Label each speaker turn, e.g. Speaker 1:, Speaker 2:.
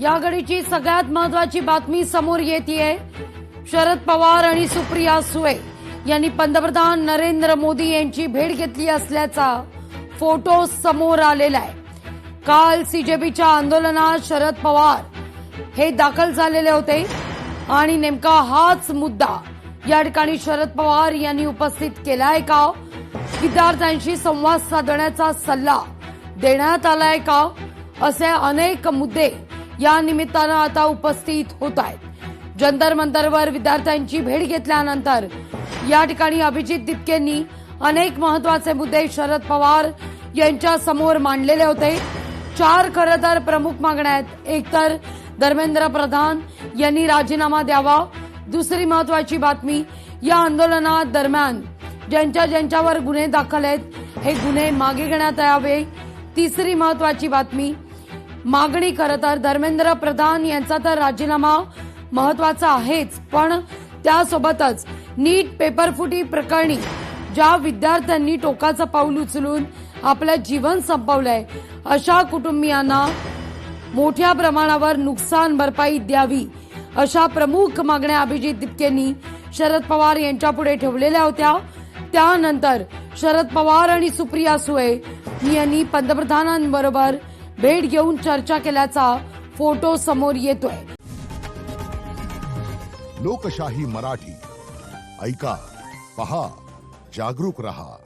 Speaker 1: या घडीची सगळ्यात महत्वाची बातमी समोर येतेय। शरद पवार आणि सुप्रिया सुळे यांनी पंतप्रधान नरेंद्र मोदी यांची भेट घेतली असल्याचा फोटो समोर आलेला आहे। काल सीजेपीच्या आंदोलनात शरद पवार हे दाखल झालेले होते आणि नेमका हाच मुद्दा या ठिकाणी शरद पवार यांनी उपस्थित केलाय का? विद्यार्थ्यांशी संवाद साधण्याचा सल्ला देण्यात आलाय का? असे अनेक मुद्दे या निमित्तानं आता उपस्थित होत आहेत। जंतर मंतरवर विद्यार्थ्यांची भेट घेतल्यानंतर या ठिकाणी अभिजित दिपकेंनी अनेक महत्वाचे मुद्दे शरद पवार यांच्या समोर मांडलेले होते। 4 खरं तर प्रमुख मागण्या आहेत। एक तर धर्मेंद्र प्रधान यांनी राजीनामा द्यावा। दुसरी महत्वाची बातमी, या आंदोलनात दरम्यान ज्यांच्यावर गुन्हे दाखल आहेत हे गुन्हे मागे घेण्यात यावे। तिसरी महत्वाची बातमी, मागणी खरं तर धर्मेंद्र प्रधान यांचा तर राजीनामा महत्वाचा आहेच, पण त्यासोबतच नीट पेपरफुटी प्रकरणी ज्या विद्यार्थ्यांनी टोकाचं पाऊल उचलून आपलं जीवन संपवलंय अशा कुटुंबियांना मोठ्या प्रमाणावर नुकसान भरपाई द्यावी, अशा प्रमुख मागण्या अभिजित दिपकेंनी शरद पवार यांच्यापुढे ठेवलेल्या होत्या। त्यानंतर शरद पवार आणि सुप्रिया सुळे यांनी पंतप्रधानांबरोबर भेट घेऊन चर्चा केल्याचा फोटो समोर येतोय।
Speaker 2: लोकशाही मराठी ऐका, पहा, जागरूक रहा।